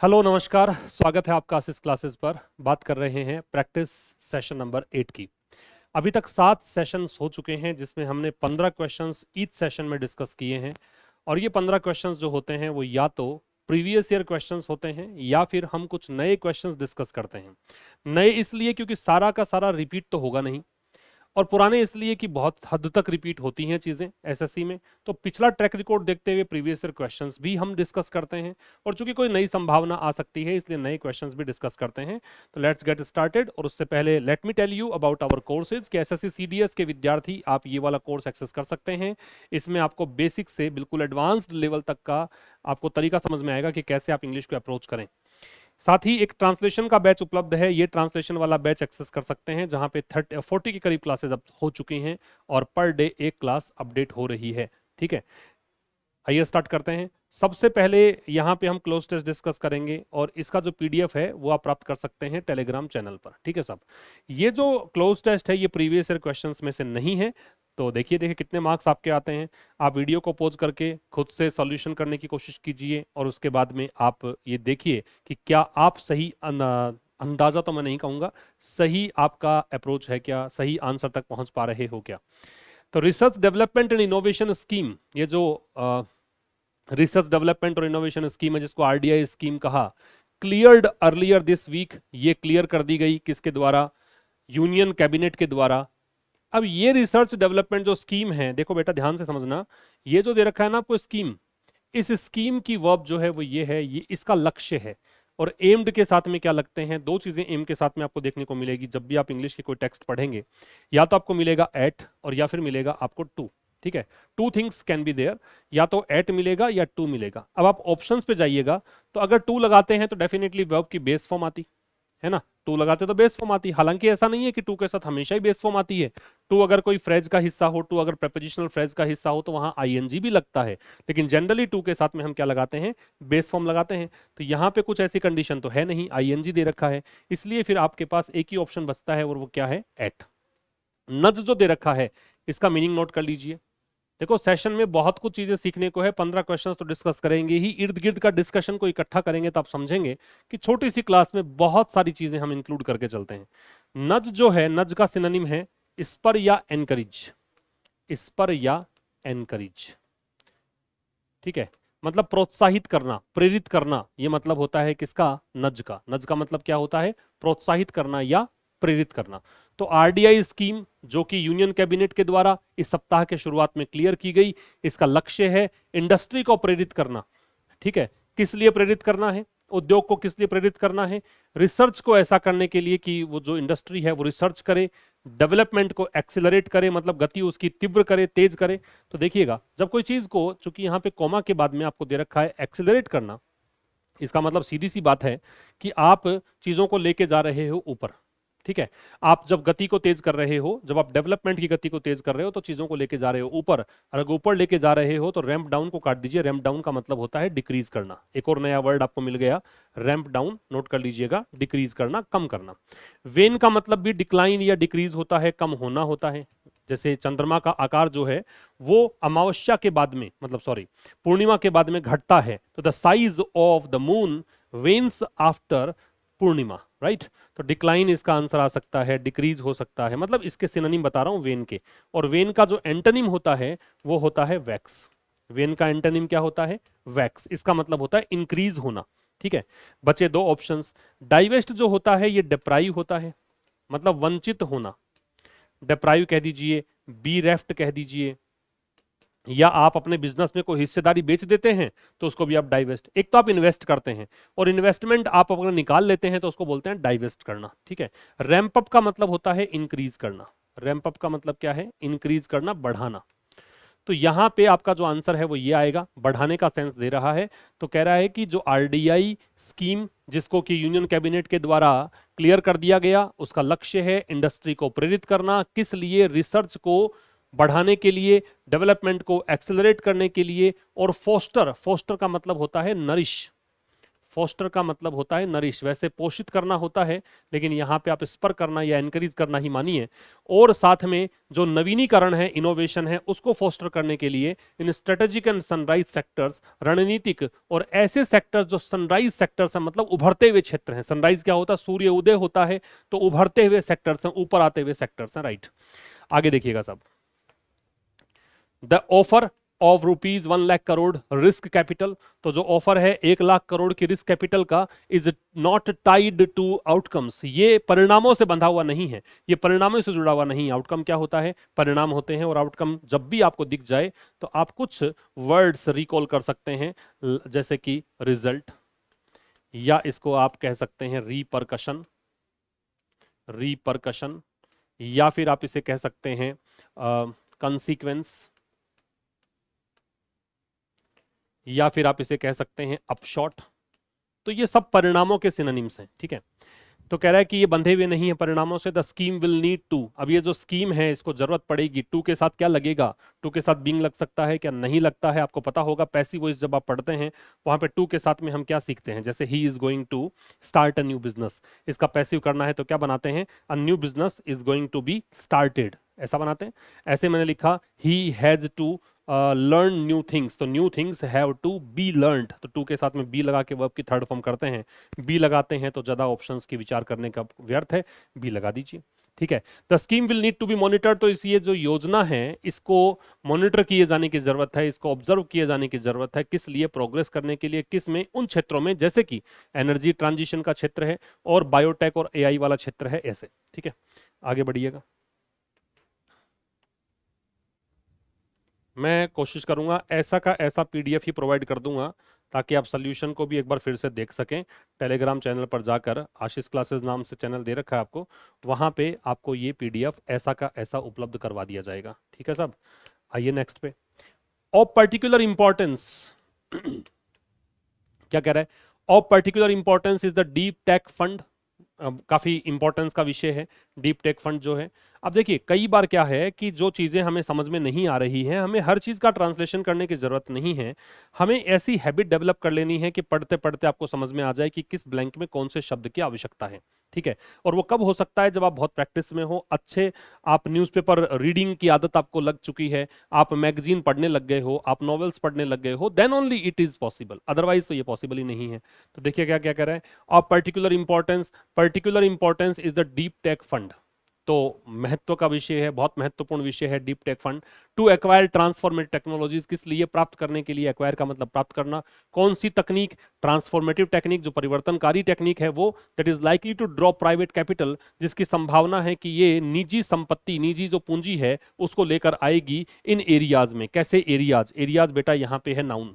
Hello नमस्कार, स्वागत है आपका इस क्लासेस पर। बात कर रहे हैं प्रैक्टिस सेशन नंबर 8 की। अभी तक 7 सेशंस हो चुके हैं जिसमें हमने 15 क्वेश्चंस ईच सेशन में डिस्कस किए हैं। और ये 15 क्वेश्चंस जो होते हैं वो या तो प्रीवियस ईयर क्वेश्चंस होते हैं या फिर हम कुछ नए क्वेश्चंस डिस्कस करते हैं। नए इसलिए क्योंकि सारा का सारा रिपीट तो होगा नहीं, और पुराने इसलिए कि बहुत हद तक रिपीट होती हैं चीज़ें एसएससी में। तो पिछला ट्रैक रिकॉर्ड देखते हुए प्रीवियस ईयर क्वेश्चंस भी हम डिस्कस करते हैं, और चूंकि कोई नई संभावना आ सकती है इसलिए नए क्वेश्चंस भी डिस्कस करते हैं। तो लेट्स गेट स्टार्टेड। और उससे पहले let me tell you about our courses कि एसएससी सीडीएस के विद्यार्थी आप ये वाला कोर्स एक्सेस कर सकते हैं। इसमें आपको बेसिक से बिल्कुल एडवांस्ड लेवल तक का आपको तरीका समझ में आएगा कि कैसे आप इंग्लिश को अप्रोच करें। साथ ही एक ट्रांसलेशन का बैच उपलब्ध है, ये ट्रांसलेशन वाला बैच एक्सेस कर सकते हैं जहां पे 40 के करीब क्लासेस अब हो चुकी हैं और पर डे एक क्लास अपडेट हो रही है। ठीक है, आइए स्टार्ट करते हैं। सबसे पहले यहाँ पे हम क्लोज टेस्ट डिस्कस करेंगे और इसका जो पीडीएफ है वो आप प्राप्त कर सकते हैं टेलीग्राम चैनल पर। ठीक है सब, ये जो क्लोज टेस्ट है ये प्रीवियस ईयर क्वेश्चंस में से नहीं है। तो देखिए देखिए कितने मार्क्स आपके आते हैं। आप वीडियो को पॉज करके खुद से सॉल्यूशन करने की कोशिश कीजिए और उसके बाद में आप ये देखिए कि क्या आप सही अंदाजा तो मैं नहीं कहूँगा, सही आपका अप्रोच है क्या, सही आंसर तक पहुँच पा रहे हो क्या। तो research development and innovation scheme, ये जो रिसर्च डेवलपमेंट और इनोवेशन स्कीम है जिसको आरडीआई स्कीम कहा, क्लियर्ड अर्लियर दिस वीक। ये क्लियर कर दी गई किसके द्वारा? यूनियन कैबिनेट के द्वारा। अब ये रिसर्च डेवलपमेंट जो स्कीम है, देखो बेटा ध्यान से समझना, ये जो दे रखा है ना आपको स्कीम, इस स्कीम की वर्ब जो है वो ये है, ये इसका लक्ष्य है। और एम्ड के साथ में क्या लगते हैं? दो चीजें एम के साथ में आपको देखने को मिलेगी जब भी आप इंग्लिश के कोई टेक्स्ट पढ़ेंगे। या तो आपको मिलेगा एट और या फिर मिलेगा आपको टू। ठीक है, two things can be there, या तो एट मिलेगा या टू मिलेगा। अब आप ऑप्शंस पे जाइएगा तो अगर टू लगाते हैं तो डेफिनेटली वर्ब की बेस फॉर्म आती है ना, टू लगाते तो बेस फॉर्म आती। हालांकि ऐसा नहीं है कि टू के साथ हमेशा ही बेस फॉर्म आती है। टू अगर कोई फ्रेज का हिस्सा हो, टू अगर प्रेपोजिशनल फ्रेज का हिस्सा हो तो वहां आईएनजी भी लगता है, लेकिन जनरली टू के साथ में हम क्या लगाते हैं? बेस फॉर्म लगाते हैं। तो यहाँ पे कुछ ऐसी कंडीशन तो है नहीं, आईएनजी दे रखा है, इसलिए फिर आपके पास एक ही ऑप्शन बचता है और वो क्या है? एट। नज जो दे रखा है इसका मीनिंग नोट कर लीजिए। देखो सेशन में बहुत कुछ चीजें सीखने को है, 15 क्वेश्चंस तो डिस्कस करेंगे ही, इर्द गिर्द का डिस्कशन को इकट्ठा करेंगे तो आप समझेंगे कि छोटी सी क्लास में बहुत सारी चीजें हम इंक्लूड करके चलते हैं। नज जो है, नज का सिनोनिम है स्पर या एनकरेज। स्पर या एनकरेज, ठीक है, मतलब प्रोत्साहित करना, प्रेरित करना, ये मतलब होता है किसका? नज का। नज का मतलब क्या होता है? प्रोत्साहित करना या प्रेरित करना। तो आरडीआई स्कीम जो कि यूनियन कैबिनेट के द्वारा इस सप्ताह के शुरुआत में क्लियर की गई, इसका लक्ष्य है इंडस्ट्री को प्रेरित करना। ठीक है, किस लिए प्रेरित करना है? उद्योग को किस लिए प्रेरित करना है? रिसर्च को ऐसा करने के लिए कि वो जो इंडस्ट्री है वो रिसर्च करे, डेवलपमेंट को एक्सिलरेट करे, मतलब गति उसकी तीव्र करे, तेज करे। तो देखिएगा जब कोई चीज को, चूंकि यहाँ पे कॉमा के बाद में आपको दे रखा है एक्सिलरेट करना, इसका मतलब सीधी सी बात है कि आप चीजों को लेके जा रहे हो ऊपर। ठीक है, आप जब गति को तेज कर रहे हो, जब आप डेवलपमेंट की गति को तेज कर रहे हो तो चीजों को लेके जा रहे हो ऊपर। और अगर ऊपर लेके जा रहे हो तो रैंप डाउन को काट दीजिए। रैंप डाउन का मतलब होता है डिक्रीज करना। एक और नया वर्ड आपको मिल गया, रैंप डाउन, नोट कर लीजिएगा, डिक्रीज करना, कम करना। वेन का मतलब भी डिक्लाइन या डिक्रीज होता है, कम होना होता है। जैसे चंद्रमा का आकार जो है वो अमावस्या के बाद में, मतलब सॉरी, पूर्णिमा के बाद में घटता है। तो the size of the moon veins after Purnima, right. तो डिक्लाइन इसका आंसर आ सकता है, डिक्रीज हो सकता है, मतलब इसके सिनोनिम बता रहा हूं वेन के। और वेन का जो एंटोनिम होता है वो होता है वैक्स। वेन का एंटोनिम क्या होता है? वैक्स। इसका मतलब होता है इंक्रीज होना। ठीक है, बचे दो ऑप्शंस। डाइवेस्ट जो होता है ये डिप्राइव होता है, मतलब वंचित होना। डिप्राइव कह दीजिए, बी रेफ्ट कह दीजिए, या आप अपने बिजनेस में कोई हिस्सेदारी बेच देते हैं तो उसको भी आप डाइवेस्ट। एक तो आप इन्वेस्ट करते हैं और इन्वेस्टमेंट आप अगर निकाल लेते हैं तो उसको बोलते हैं डाइवेस्ट करना। ठीक है, रैंप अप का मतलब होता है इंक्रीज करना। रैंप अप का मतलब क्या है? इंक्रीज करना, बढ़ाना। तो यहां पे आपका जो आंसर है वो ये आएगा, बढ़ाने का सेंस दे रहा है। तो कह रहा है कि जो आरडीआई स्कीम जिसको कि यूनियन कैबिनेट के द्वारा क्लियर कर दिया गया, उसका लक्ष्य है इंडस्ट्री को प्रेरित करना। किस लिए? रिसर्च को बढ़ाने के लिए, डेवलपमेंट को एक्सेलरेट करने के लिए, और फोस्टर, फोस्टर का मतलब होता है नरिश। फोस्टर का मतलब होता है नरिश, वैसे पोषित करना होता है, लेकिन यहाँ पे आप स्पर करना या एनकरेज करना ही मानिए। और साथ में जो नवीनीकरण है, इनोवेशन है, उसको फोस्टर करने के लिए इन स्ट्रेटेजिक एंड सनराइज सेक्टर्स, रणनीतिक और ऐसे सेक्टर्स जो सनराइज सेक्टर्स हैं, मतलब उभरते हुए क्षेत्र हैं। सनराइज क्या होता है? सूर्य उदय होता है, तो उभरते हुए सेक्टर्स हैं, ऊपर आते हुए सेक्टर्स हैं, राइट। आगे देखिएगा सब। The offer of rupees 1 lakh crore risk capital, तो जो ऑफर है 1 लाख करोड़ की रिस्क कैपिटल का, is not tied to outcomes, ये परिणामों से बंधा हुआ नहीं है, ये परिणामों से जुड़ा हुआ नहीं है। आउटकम क्या होता है? परिणाम होते हैं। और आउटकम जब भी आपको दिख जाए तो आप कुछ वर्ड्स रिकॉल कर सकते हैं, जैसे कि रिजल्ट, या इसको आप कह सकते हैं रिपरकशन, रिपरकशन, या फिर आप इसे कह सकते हैं कंसीक्वेंस, या फिर आप इसे कह सकते हैं अपशॉट। तो ये सब परिणामों के सिनोनिम्स हैं, ठीक है। तो कह रहा है कि ये बंधे हुए नहीं है परिणामों से। The scheme will need to, अब ये जो स्कीम है इसको जरूरत पड़ेगी, टू के साथ क्या लगेगा? टू के साथ बीइंग लग सकता है क्या? नहीं लगता है। आपको पता होगा पैसिव वॉइस जब आप पढ़ते हैं वहां पे टू के साथ में हम क्या सीखते हैं? जैसे ही is going to start a new business, इसका पैसिव करना है तो क्या बनाते हैं? A new business is going to be started, ऐसा बनाते हैं। ऐसे मैंने लिखा ही has to learn new things, तो new things have to be learned, तो टू के साथ में बी लगा के वर्ब की थर्ड फॉर्म करते हैं। बी लगाते हैं तो ज्यादा ऑप्शंस की विचार करने का व्यर्थ है, बी लगा दीजिए, ठीक है। The scheme will need to be monitored, तो इस ये जो योजना है इसको मॉनिटर किए जाने की जरूरत है, इसको ऑब्जर्व किए जाने की जरूरत है। किस लिए? प्रोग्रेस करने के लिए। किस में? उन क्षेत्रों में जैसे कि एनर्जी ट्रांजिशन का क्षेत्र है और बायोटेक और एआई वाला क्षेत्र है, ऐसे, ठीक है। आगे बढ़िएगा। मैं कोशिश करूंगा ऐसा का ऐसा पीडीएफ ही प्रोवाइड कर दूंगा ताकि आप सोल्यूशन को भी एक बार फिर से देख सकें। टेलीग्राम चैनल पर जाकर, आशीष क्लासेस नाम से चैनल दे रखा है आपको, वहां पे आपको ये पीडीएफ ऐसा का ऐसा उपलब्ध करवा दिया जाएगा, ठीक है साहब। आइए नेक्स्ट पे। ऑफ पर्टिकुलर इंपॉर्टेंस क्या कह रहा है? Of particular importance is the deep tech fund, काफी इंपॉर्टेंस का विषय है डीप टेक फंड जो है। अब देखिए कई बार क्या है कि जो चीजें हमें समझ में नहीं आ रही हैं, हमें हर चीज का ट्रांसलेशन करने की जरूरत नहीं है। हमें ऐसी हैबिट डेवलप कर लेनी है कि पढ़ते पढ़ते आपको समझ में आ जाए कि किस ब्लैंक में कौन से शब्द की आवश्यकता है, ठीक है। और वो कब हो सकता है? जब आप बहुत प्रैक्टिस में हो, अच्छे आप न्यूज़पेपर रीडिंग की आदत आपको लग चुकी है, आप मैगजीन पढ़ने लग गए हो, आप नॉवेल्स पढ़ने लग गए हो, then only it is possible, otherwise तो ये पॉसिबल ही नहीं है। तो देखिए क्या क्या कह रहा है। Of particular importance, particular importance is the deep tech fund, तो महत्व का विषय है, बहुत महत्वपूर्ण विषय है deep tech fund. To acquire transformative technologies, किस लिए? प्राप्त करने के लिए। एक्वायर का मतलब प्राप्त करना। कौन सी तकनीक? ट्रांसफॉर्मेटिव टेक्निक, जो परिवर्तनकारी टेक्निक है वो। That is likely to draw private capital, जिसकी संभावना है कि ये निजी संपत्ति, निजी जो पूंजी है उसको लेकर आएगी इन एरियाज में। कैसे एरियाज? एरियाज बेटा यहाँ पे है नाउन,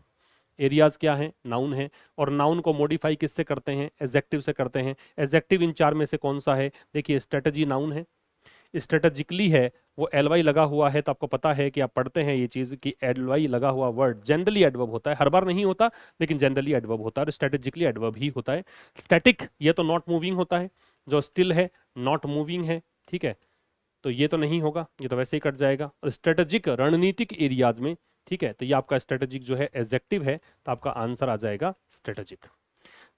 एरियाज क्या है? नाउन है। और नाउन को मॉडिफाई किससे करते हैं? एडजेक्टिव से करते हैं। एडजेक्टिव इन चार में से कौन सा है? देखिए स्ट्रेटजी नाउन है, स्ट्रेटेजिकली है, वो एलवाई लगा हुआ है, तो आपको पता है कि आप पढ़ते हैं ये चीज कि एलवाई लगा हुआ वर्ड जनरली एडवर्ब होता है, हर बार नहीं होता लेकिन जनरली एडवर्ब होता है, और स्ट्रेटेजिकली एडवर्ब ही होता है। स्टैटिक ये तो नॉट मूविंग होता है, जो स्टिल है नॉट मूविंग है, ठीक है, तो ये तो नहीं होगा, ये तो वैसे ही कट जाएगा। और स्ट्रेटेजिक रणनीतिक एरियाज में, ठीक है, तो ये आपका स्ट्रेटेजिक जो है एडजेक्टिव है, तो आपका आंसर आ जाएगा स्ट्रेटेजिक।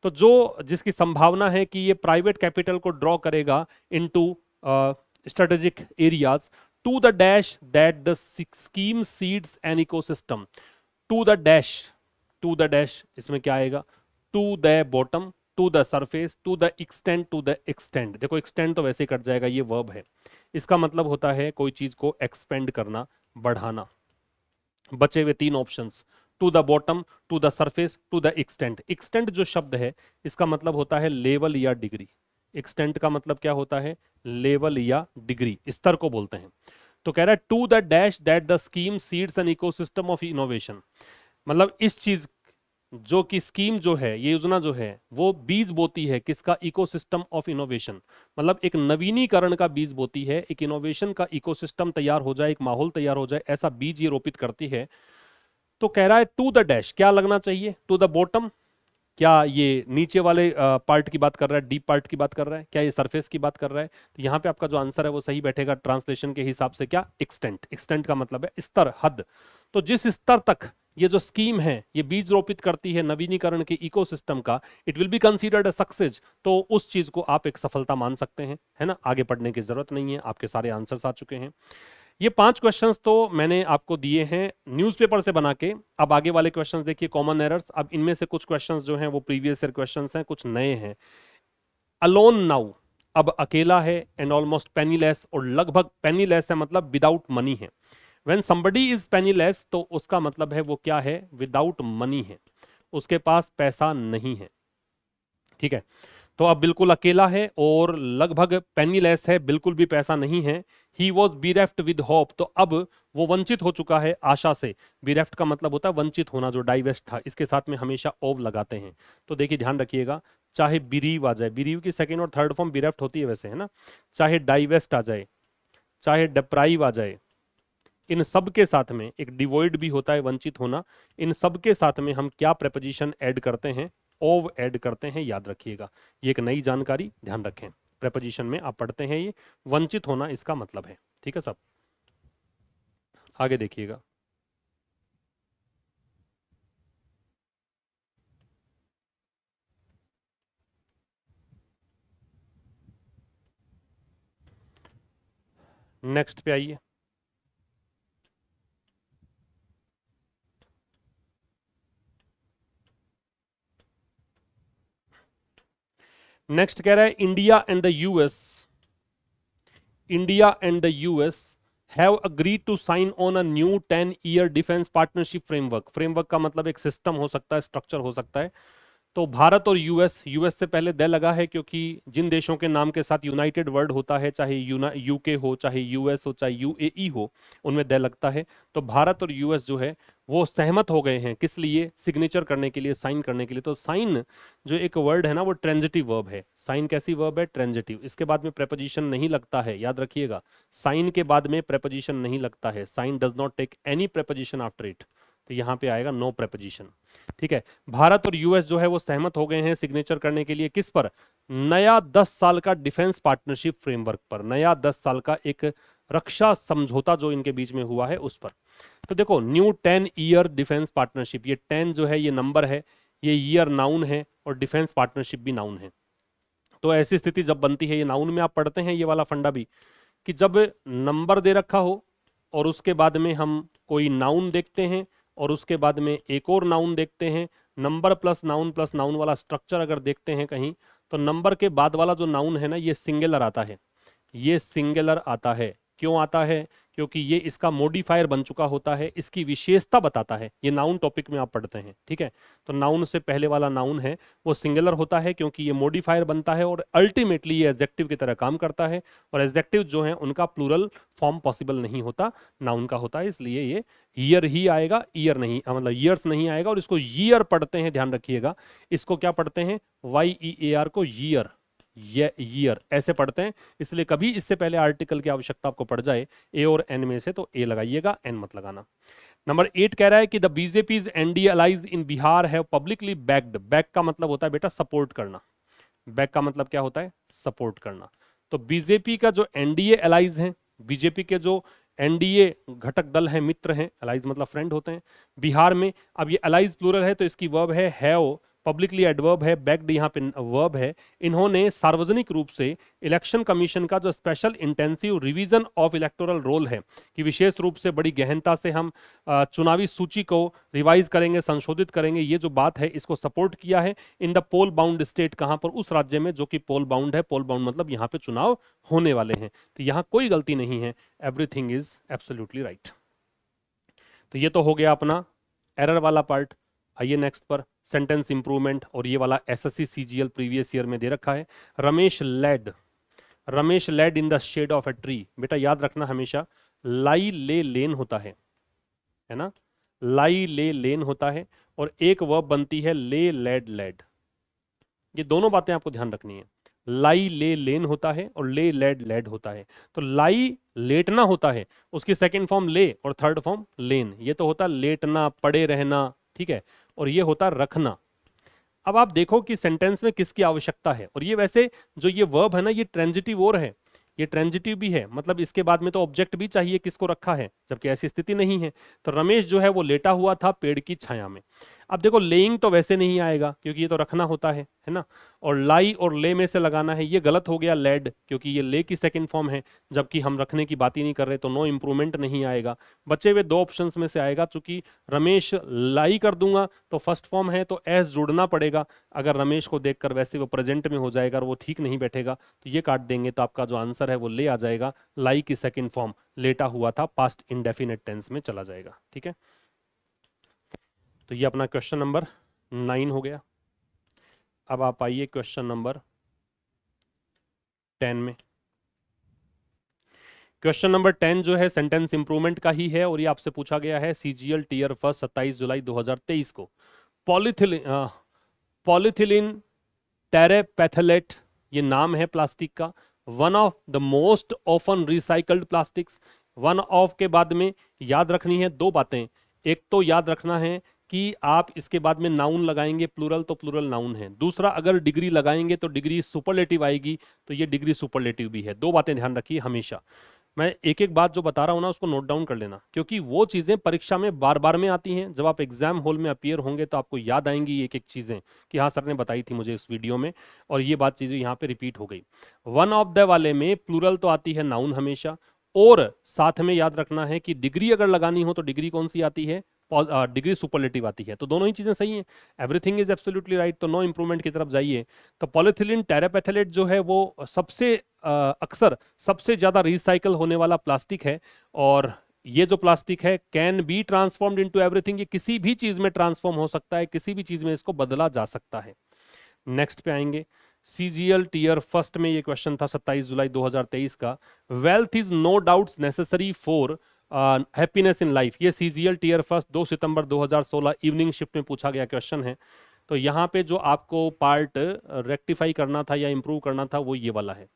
तो जो जिसकी संभावना है कि ये प्राइवेट कैपिटल को ड्रॉ करेगा into strategic areas to the dash that the scheme seeds an ecosystem, to the dash इसमें क्या आएगा? to the bottom, to the surface, to the extent। देखो extend तो वैसे ही कट जाएगा, ये verb है, इसका मतलब होता है कोई चीज को expand करना, बढ़ाना। बचे हुए तीन options, to the bottom, to the surface, to the extent. Extent जो शब्द है इसका मतलब होता है लेवल या डिग्री। एक्सटेंट का मतलब क्या होता है? लेवल या डिग्री, स्तर को बोलते हैं। तो कह रहा है to the dash that the scheme seeds an ecosystem of innovation, मतलब इस चीज जो कि स्कीम जो है, ये योजना जो है वो बीज बोती है किसका? इकोसिस्टम ऑफ इनोवेशन, मतलब एक नवीनीकरण का बीज बोती है, एक इनोवेशन का इकोसिस्टम तैयार हो जाए, एक माहौल तैयार हो जाए, ऐसा बीज ये रोपित करती है। तो कह रहा है टू द डैश क्या लगना चाहिए? टू द बॉटम, क्या ये नीचे वाले पार्ट की बात कर रहा है, डीप पार्ट की बात कर रहा है, क्या ये सरफेस की बात कर रहा है? तो यहाँ पे आपका जो आंसर है वो सही बैठेगा ट्रांसलेशन के हिसाब से, क्या? एक्सटेंट। एक्सटेंट का मतलब है स्तर, हद। तो जिस स्तर तक ये जो स्कीम है ये बीज रोपित करती है नवीनीकरण के इकोसिस्टम का, it will be considered a success, तो उस चीज को आप एक सफलता मान सकते हैं, है ना। आगे पढ़ने की जरूरत नहीं है, आपके सारे आंसर्स आ चुके हैं। ये 5 क्वेश्चंस तो मैंने आपको दिए हैं न्यूज़पेपर से बना के। अब आगे वाले क्वेश्चंस देखिए, कॉमन एरर्स। अब इनमें से कुछ क्वेश्चंस जो हैं वो प्रीवियस ईयर क्वेश्चंस हैं, कुछ नए हैं। अलोन नाउ, अब अकेला है, एंड ऑलमोस्ट पेनीलेस, और लगभग पेनीलेस है मतलब विदाउट मनी है। व्हेन somebody इज पेनीलेस तो उसका मतलब है वो क्या है, विदाउट मनी है, उसके पास पैसा नहीं है, ठीक है। तो अब बिल्कुल अकेला है और लगभग पेनीलेस है, बिल्कुल भी पैसा नहीं है। He was bereft with hope, तो अब वो वंचित हो चुका है आशा से। bereft का मतलब होता है वंचित होना, जो डाइवेस्ट था, इसके साथ में हमेशा ओव लगाते हैं। तो देखिए ध्यान रखिएगा, चाहे बिरीव आ जाए, बिरीव की सेकेंड और थर्ड फॉर्म bereft होती है वैसे, है ना, चाहे डाइवेस्ट आ जाए, चाहे deprive आ जाए, इन सब के साथ में एक डिवॉइड भी होता है, वंचित होना। इन सब के साथ में हम क्या प्रेपोजिशन ऐड करते हैं, ओव ऐड करते हैं, याद रखिएगा। ये एक नई जानकारी, ध्यान रखें। प्रेपोजिशन में आप पढ़ते हैं ये वंचित होना इसका मतलब है, ठीक है सब। आगे देखिएगा, नेक्स्ट पे आइए। नेक्स्ट कह रहा है India and the US have agreed to sign on a new 10-year defence partnership framework. Framework का मतलब एक सिस्टम हो सकता है, स्ट्रक्चर हो सकता है। तो भारत और यूएस, यूएस से पहले द लगा है क्योंकि जिन देशों के नाम के साथ यूनाइटेड वर्ड होता है, चाहे यूके हो, चाहे यूएस हो, चाहे यूएई हो, उनमें द लगता है। तो भारत और यूएस जो है वो सहमत हो गए हैं, किस लिए, सिग्नेचर करने के लिए, साइन करने के लिए। तो साइन जो एक वर्ड है ना, वो ट्रांजिटिव वर्ब है। साइन कैसी वर्ब है, ट्रांजिटिव। इसके बाद में प्रेपोजिशन नहीं लगता है, याद रखिएगा। साइन के बाद में प्रेपोजिशन नहीं लगता है, sign does not take any preposition after it. तो यहां पे आएगा नो प्रेपोजिशन, ठीक है। भारत और यूएस जो है वो सहमत हो गए हैं सिग्नेचर करने के लिए, किस पर, नया 10 साल का डिफेंस पार्टनरशिप फ्रेमवर्क पर। नया 10 साल का एक रक्षा समझौता जो इनके बीच में हुआ है उस पर। तो देखो, न्यू 10-year डिफेंस पार्टनरशिप, ये 10 जो है ये नंबर है, ये ईयर नाउन है, और डिफेंस पार्टनरशिप भी नाउन है। तो ऐसी स्थिति जब बनती है, ये नाउन में आप पढ़ते हैं ये वाला फंडा भी, कि जब नंबर दे रखा हो और उसके बाद में हम कोई नाउन देखते हैं और उसके बाद में एक और नाउन देखते हैं, नंबर प्लस नाउन वाला स्ट्रक्चर अगर देखते हैं कहीं, तो नंबर के बाद वाला जो नाउन है ना, ये सिंगुलर आता है। ये सिंगुलर आता है, क्यों आता है, क्योंकि ये इसका मॉडिफायर बन चुका होता है, इसकी विशेषता बताता है। ये नाउन टॉपिक में आप पढ़ते हैं, ठीक है। तो नाउन से पहले वाला नाउन है वो सिंगुलर होता है क्योंकि ये मॉडिफायर बनता है, और अल्टीमेटली ये एडजेक्टिव की तरह काम करता है। और एडजेक्टिव जो है उनका प्लूरल फॉर्म पॉसिबल नहीं होता, नाउन का होता है, इसलिए ये ईयर ही आएगा, ईयर नहीं, मतलब ईयर्स नहीं आएगा। और इसको ईयर पढ़ते हैं, ध्यान रखिएगा। इसको क्या पढ़ते हैं, YEAR को ईयर, ये ईयर ऐसे पढ़ते हैं। इसलिए कभी इससे पहले आर्टिकल की आवश्यकता आपको पड़ जाए ए और एन में से, तो ए लगाइएगा, एन मत लगाना। नंबर 8 कह रहा है कि the BJP NDA allies in Bihar have publicly backed. Back का मतलब होता है बेटा सपोर्ट करना। बैक का मतलब क्या होता है, सपोर्ट करना। तो बीजेपी का जो एनडीए अलाइज है, बीजेपी के जो एनडीए घटक दल हैं, मित्र हैं, अलाइज मतलब फ्रेंड होते हैं बिहार में। अब ये अलाइज प्लूरल है तो इसकी वर्ब है हैव, पब्लिकली एडवर्ब है, बैक्ड यहाँ पे वर्ब है। इन्होंने सार्वजनिक रूप से इलेक्शन कमीशन का जो special intensive revision of electoral roll है, कि विशेष रूप से बड़ी गहनता से हम चुनावी सूची को रिवाइज करेंगे, संशोधित करेंगे, ये जो बात है इसको सपोर्ट किया है in the poll bound state. कहां पर, उस राज्य में जो कि पोल बाउंड है। पोल बाउंड मतलब यहाँ पे चुनाव होने वाले हैं, तो यहाँ कोई गलती नहीं है, एवरीथिंग इज एब्सोल्युटली राइट। तो ये तो हो गया अपना एरर वाला पार्ट। आइए नेक्स्ट पर, सेंटेंस इंप्रूवमेंट। और ये वाला एसएससी सीजीएल प्रीवियस ईयर में दे रखा है। Ramesh led in the shade of a tree. बेटा याद रखना हमेशा, लाई ले लेन होता है ना, लाई ले लेन होता है, और एक वर्ब बनती है ले लेड लेड। ये दोनों बातें आपको ध्यान रखनी है। लाई ले लेन होता है और ले लेड लेड होता है। तो लाई लेटना होता है, उसकी सेकंड फॉर्म ले और थर्ड फॉर्म लेन। ये तो होता लेटना, पड़े रहना, ठीक है। और ये होता रखना। अब आप देखो कि सेंटेंस में किसकी आवश्यकता है। और ये वैसे जो ये वर्ब है ना, ये ट्रांजिटिव और है, ये ट्रांजिटिव भी है, मतलब इसके बाद में तो ऑब्जेक्ट भी चाहिए किसको रखा है, जबकि ऐसी स्थिति नहीं है। तो रमेश जो है वो लेटा हुआ था पेड़ की छाया में। अब देखो लेइंग तो वैसे नहीं आएगा क्योंकि ये तो रखना होता है ना। और लाई और ले में से लगाना है, ये गलत हो गया लेड, क्योंकि ये ले की सेकंड फॉर्म है, जबकि हम रखने की बात ही नहीं कर रहे, तो नो इंप्रूवमेंट नहीं आएगा। बचे हुए दो ऑप्शंस में से आएगा, चूंकि रमेश लाई कर दूंगा तो फर्स्ट फॉर्म है तो एस जुड़ना पड़ेगा, अगर रमेश को देखकर वैसे वो प्रेजेंट में हो जाएगा और वो ठीक नहीं बैठेगा, तो ये काट देंगे, तो आपका जो आंसर है वो ले आ जाएगा। लाई की सेकंड फॉर्म लेटा हुआ था, पास्ट इंडेफिनिट टेंस में चला जाएगा। ठीक है, तो ये अपना क्वेश्चन नंबर 9 हो गया। अब आप आइए क्वेश्चन नंबर 10 में। क्वेश्चन नंबर 10 जो है सेंटेंस इंप्रूवमेंट का ही है, और ये आपसे पूछा गया है सीजीएल टीयर फर्स्ट 27 जुलाई 2023 को। पॉलीथिलीन टेरेपैथलेट ये नाम है प्लास्टिक का, one of the most often recycled plastics. One of के बाद में याद रखनी है दो बातें, एक तो याद रखना है कि आप इसके बाद में नाउन लगाएंगे प्लूरल तो प्लूरल नाउन है, दूसरा अगर डिग्री लगाएंगे तो डिग्री सुपरलेटिव आएगी, तो ये डिग्री सुपरलेटिव भी है। दो बातें ध्यान रखिए हमेशा। मैं एक एक बात जो बता रहा हूं ना उसको नोट डाउन कर लेना, क्योंकि वो चीजें परीक्षा में बार बार में आती हैं। जब आप एग्जाम हॉल में अपीयर होंगे तो आपको याद आएंगी एक एक चीजें कि हाँ सर ने बताई थी मुझे इस वीडियो में, और ये बात चीजें यहाँ पे रिपीट हो गई। वन ऑफ द वाले में प्लूरल तो आती है नाउन हमेशा, और साथ में याद रखना है कि डिग्री अगर लगानी हो तो डिग्री कौन सी आती है, डिग्री सुपरलेटिव आती है। तो दोनों ही चीजें सही हैं, एवरीथिंग इज एब्सोल्युटली राइट, तो नो इंप्रूवमेंट की तरफ जाइए। तो पॉलीथिलीन टेरापैथलेट जो है वो सबसे अक्सर सबसे ज्यादा रिसाइकल होने वाला प्लास्टिक है, और ये जो प्लास्टिक है can be transformed into everything, ये किसी भी चीज में ट्रांसफॉर्म हो सकता है, किसी भी चीज में इसको बदला जा सकता है। नेक्स्ट पे आएंगे, सीजीएल टीयर फर्स्ट में ये क्वेश्चन था 27 जुलाई 2023 का। Wealth is no doubts necessary for happiness in life, ये सीजीएल टीयर फर्स्ट 2 सितंबर 2016 इवनिंग शिफ्ट में पूछा गया क्वेश्चन है। तो यहाँ पे जो आपको पार्ट रेक्टिफाई करना था या इंप्रूव करना था वो ये वाला है।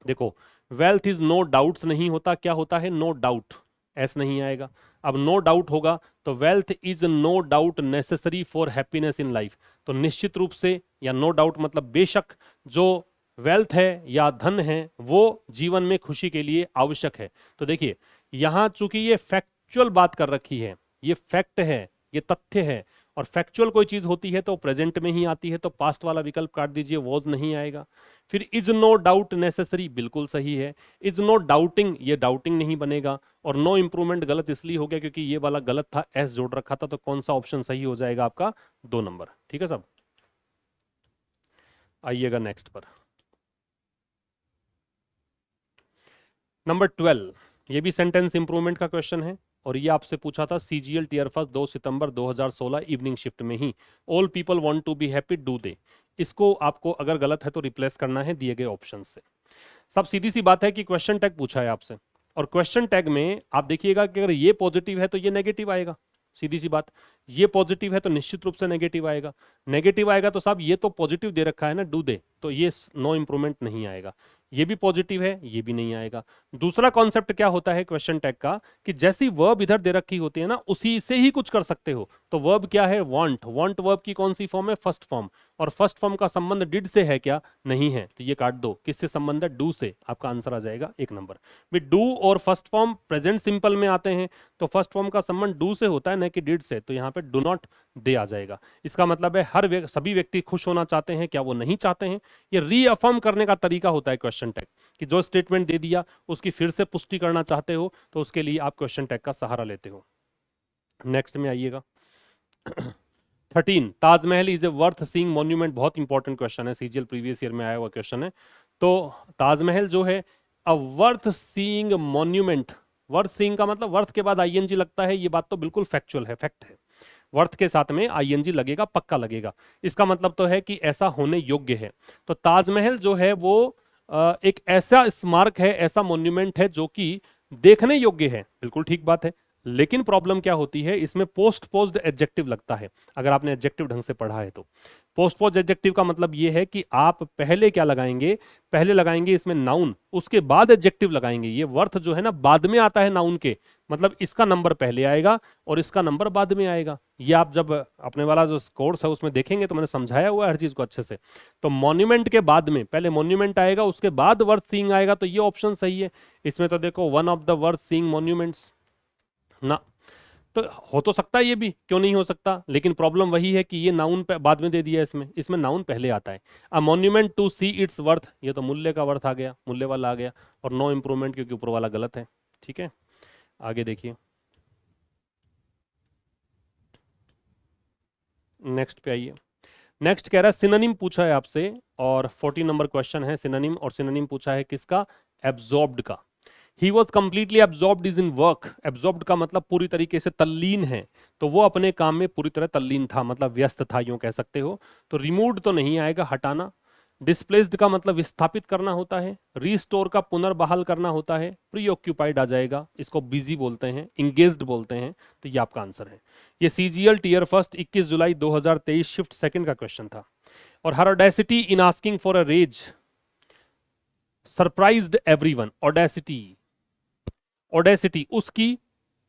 देखो वेल्थ इज नो डाउट्स नहीं होता, क्या होता है नो डाउट, एस नहीं आएगा। अब नो डाउट होगा तो wealth is no doubt necessary for happiness in life, तो निश्चित रूप से, या नो डाउट मतलब बेशक, जो वेल्थ है या धन है वो जीवन में खुशी के लिए आवश्यक है। तो देखिए यहां चूंकि ये फैक्चुअल बात कर रखी है, ये फैक्ट है, ये तथ्य है, और फैक्चुअल कोई चीज होती है तो प्रेजेंट में ही आती है, तो पास्ट वाला विकल्प काट दीजिए, वॉज नहीं आएगा। फिर इज नो डाउट नेसेसरी बिल्कुल सही है, इज नो डाउटिंग ये डाउटिंग नहीं बनेगा, और नो इंप्रूवमेंट गलत इसलिए हो गया क्योंकि ये वाला गलत था, एस जोड़ रखा था, तो कौन सा ऑप्शन सही हो जाएगा आपका 2 नंबर। ठीक है सब, आइएगा नेक्स्ट पर। नंबर 12 ये भी सेंटेंस इंप्रूवमेंट का क्वेश्चन है, और ये आपसे पूछा था सीजीएल टीयर फर्स्ट 2 सितंबर 2016 इवनिंग शिफ्ट में ही। All people want to be happy do they, इसको आपको अगर गलत है तो रिप्लेस करना है दिए गए ऑप्शन से। सब सीधी सी बात है कि क्वेश्चन टैग पूछा है आपसे, और क्वेश्चन टैग में आप देखिएगा कि अगर ये पॉजिटिव है तो ये नेगेटिव आएगा, सीधी सी बात। ये पॉजिटिव है तो निश्चित रूप से नेगेटिव आएगा, नेगेटिव आएगा तो साहब ये तो पॉजिटिव दे रखा है ना डू दे, तो ये नो इंप्रूवमेंट नहीं आएगा। ये भी पॉजिटिव है, ये भी नहीं आएगा। दूसरा कॉन्सेप्ट क्या होता है क्वेश्चन टैग का, कि जैसी वर्ब इधर दे रखी होती है ना उसी से ही कुछ कर सकते हो। तो वर्ब क्या है, वांट, वांट वर्ब की कौन सी फॉर्म है, फर्स्ट फॉर्म, और फर्स्ट फॉर्म का संबंध डिड से है क्या, नहीं है, तो ये काट दो। किससे संबंध है, डू से, आपका आंसर आ जाएगा 1 नंबर। विद डू और फर्स्ट फॉर्म प्रेजेंट सिंपल में आते हैं, तो फर्स्ट फॉर्म का संबंध डू से होता है न कि डिड से, तो यहाँ पे डू नॉट दे आ जाएगा। इसका मतलब है सभी व्यक्ति खुश होना चाहते हैं, क्या वो नहीं चाहते हैं। ये रीअफर्म करने का तरीका होता है क्वेश्चन टैग, कि जो स्टेटमेंट दे दिया उसकी फिर से पुष्टि करना चाहते हो तो उसके लिए आप क्वेश्चन टैग का सहारा लेते हो। नेक्स्ट में आइएगा 13 Taj Mahal is a worth seeing monument, बहुत इंपॉर्टेंट क्वेश्चन है, सीजीएल प्रीवियस ईयर में आया हुआ क्वेश्चन है। तो ताजमहल जो है a worth seeing monument, worth seeing का मतलब वर्थ के बाद आईएनजी लगता है, ये बात तो बिल्कुल फैक्चुअल है, फैक्ट है। वर्थ के साथ में आईएनजी लगेगा, पक्का लगेगा, इसका मतलब तो है कि ऐसा होने योग्य है। तो ताजमहल जो है वो एक ऐसा स्मारक है, ऐसा मॉन्यूमेंट है जो कि देखने योग्य है, बिल्कुल ठीक बात है। लेकिन प्रॉब्लम क्या होती है, इसमें पोस्ट पोज्ड एडजेक्टिव लगता है, अगर आपने एडजेक्टिव ढंग से पढ़ा है तो। पोस्ट पोज्ड एडजेक्टिव का मतलब यह है कि आप पहले क्या लगाएंगे, पहले लगाएंगे इसमें नाउन, उसके बाद एडजेक्टिव लगाएंगे। ये वर्थ जो है ना बाद में आता है नाउन के, मतलब इसका नंबर पहले आएगा और इसका नंबर बाद में आएगा। ये आप जब अपने वाला जो कोर्स है उसमें देखेंगे तो मैंने समझाया हुआ है हर चीज को अच्छे से। तो मॉन्यूमेंट के बाद में पहले मॉन्यूमेंट आएगा, उसके बाद वर्थ सीइंग आएगा, तो ये ऑप्शन सही है। इसमें तो देखो one of the worth seeing monuments ना, तो हो तो सकता है ये भी, क्यों नहीं हो सकता, लेकिन प्रॉब्लम वही है कि ये नाउन बाद में दे दिया है, इसमें नाउन पहले आता है। A monument to see its worth, ये तो मूल्य का वर्थ आ गया, मूल्य वाला आ गया, और नो इंप्रूवमेंट क्योंकि ऊपर वाला गलत है। ठीक है, आगे देखिए, नेक्स्ट पे आइए। नेक्स्ट कह रहा है सिनोनिम पूछा है आपसे, और 14 नंबर क्वेश्चन है सिनोनिम, और सिनोनिम पूछा है किसका, एब्जॉर्ब्ड का। He was completely absorbed is in work, absorbed का मतलब पूरी तरीके से तल्लीन है, तो वो अपने काम में पूरी तरह तल्लीन था, मतलब व्यस्त था, यूं कह सकते हो। तो रिमूव्ड तो नहीं आएगा, हटाना। डिस्प्लेस्ड का मतलब विस्थापित करना होता है, रीस्टोर का पुनर्बहाल करना होता है, प्री ऑक्यूपाइड आ जाएगा, इसको बिजी बोलते हैं, इंगेज्ड बोलते हैं, तो ये आपका आंसर है। ये सीजीएल टीयर फर्स्ट 21 जुलाई 2023 शिफ्ट सेकंड का क्वेश्चन था। और her audacity in asking for a raise surprised everyone, audacity, audacity उसकी,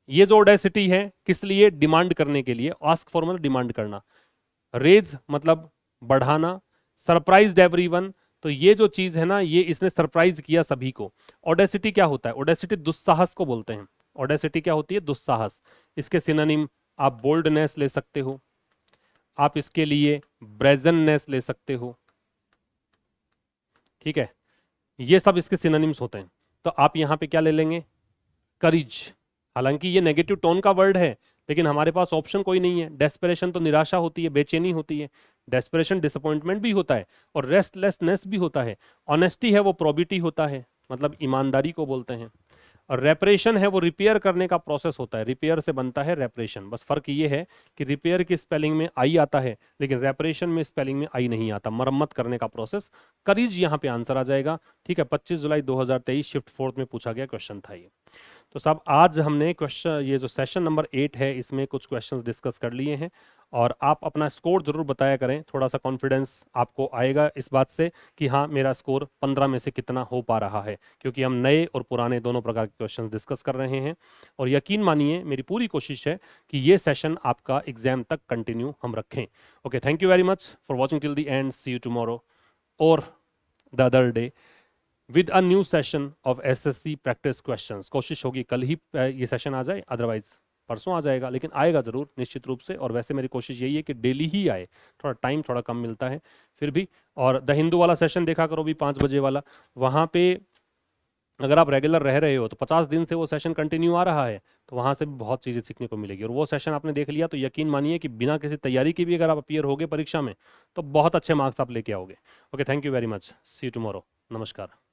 ये जो ऑडेसिटी है किस लिए, डिमांड करने के लिए, आस्क फॉर मतलब डिमांड करना, रेज मतलब बढ़ाना, सरप्राइज्ड एवरीवन, तो ये जो चीज है ना, ये इसने सरप्राइज किया सभी को। ऑडेसिटी क्या होता है, ऑडेसिटी दुस्साहस को बोलते हैं। ऑडेसिटी क्या होती है, दुस्साहस। इसके सिनोनिम आप बोल्डनेस ले सकते हो, आप इसके लिए ब्रेजननेस ले सकते हो। ठीक है, ये सब इसके सिनोनिम्स होते हैं। तो आप यहां पे क्या ले लेंगे, करीज। हालांकि ये नेगेटिव टोन का वर्ड है, लेकिन हमारे पास ऑप्शन कोई नहीं है। डेस्परेशन तो निराशा होती है, बेचैनी होती है, डेस्परेशन डिसअपॉइंटमेंट भी होता है, और रेस्टलेसनेस भी होता है। ऑनेस्टी है वो प्रोबिटी होता है, मतलब ईमानदारी को बोलते हैं। और रेपरेशन है वो रिपेयर करने का प्रोसेस होता है, रिपेयर से बनता है रेपरेशन। बस फर्क ये है कि रिपेयर की स्पेलिंग में आई आता है, लेकिन रेपरेशन में स्पेलिंग में आई नहीं आता, मरम्मत करने का प्रोसेस। करीज यहाँ पे आंसर आ जाएगा। ठीक है, 25 जुलाई 2023 शिफ्ट 4 में पूछा गया क्वेश्चन था ये। तो साहब आज हमने क्वेश्चन, ये जो सेशन नंबर 8 है, इसमें कुछ क्वेश्चंस डिस्कस कर लिए हैं, और आप अपना स्कोर जरूर बताया करें, थोड़ा सा कॉन्फिडेंस आपको आएगा इस बात से कि हाँ मेरा स्कोर 15 में से कितना हो पा रहा है, क्योंकि हम नए और पुराने दोनों प्रकार के क्वेश्चंस डिस्कस कर रहे हैं। और यकीन मानिए मेरी पूरी कोशिश है कि ये सेशन आपका एग्जाम तक कंटिन्यू हम रखें। Okay, thank you very much for watching till the end, see you tomorrow or the other day with a new session of SSC practice questions. कोशिश होगी कल ही ये सेशन आ जाए, अदरवाइज परसों आ जाएगा, लेकिन आएगा जरूर निश्चित रूप से। और वैसे मेरी कोशिश यही है कि डेली ही आए, थोड़ा टाइम थोड़ा कम मिलता है फिर भी। और द हिंदू वाला सेशन देखा करो भी, 5 बजे वाला, वहाँ पे अगर आप रेगुलर रह रहे हो तो 50 दिन से वो सेशन कंटिन्यू आ रहा है, तो वहाँ से भी बहुत चीज़ें सीखने को मिलेगी। और वो सेशन आपने देख लिया तो यकीन मानिए कि बिना किसी तैयारी के भी अगर आप अपीयर होगे परीक्षा में, तो बहुत अच्छे मार्क्स आप लेके आओगे। Okay, thank you very much, see you tomorrow, नमस्कार।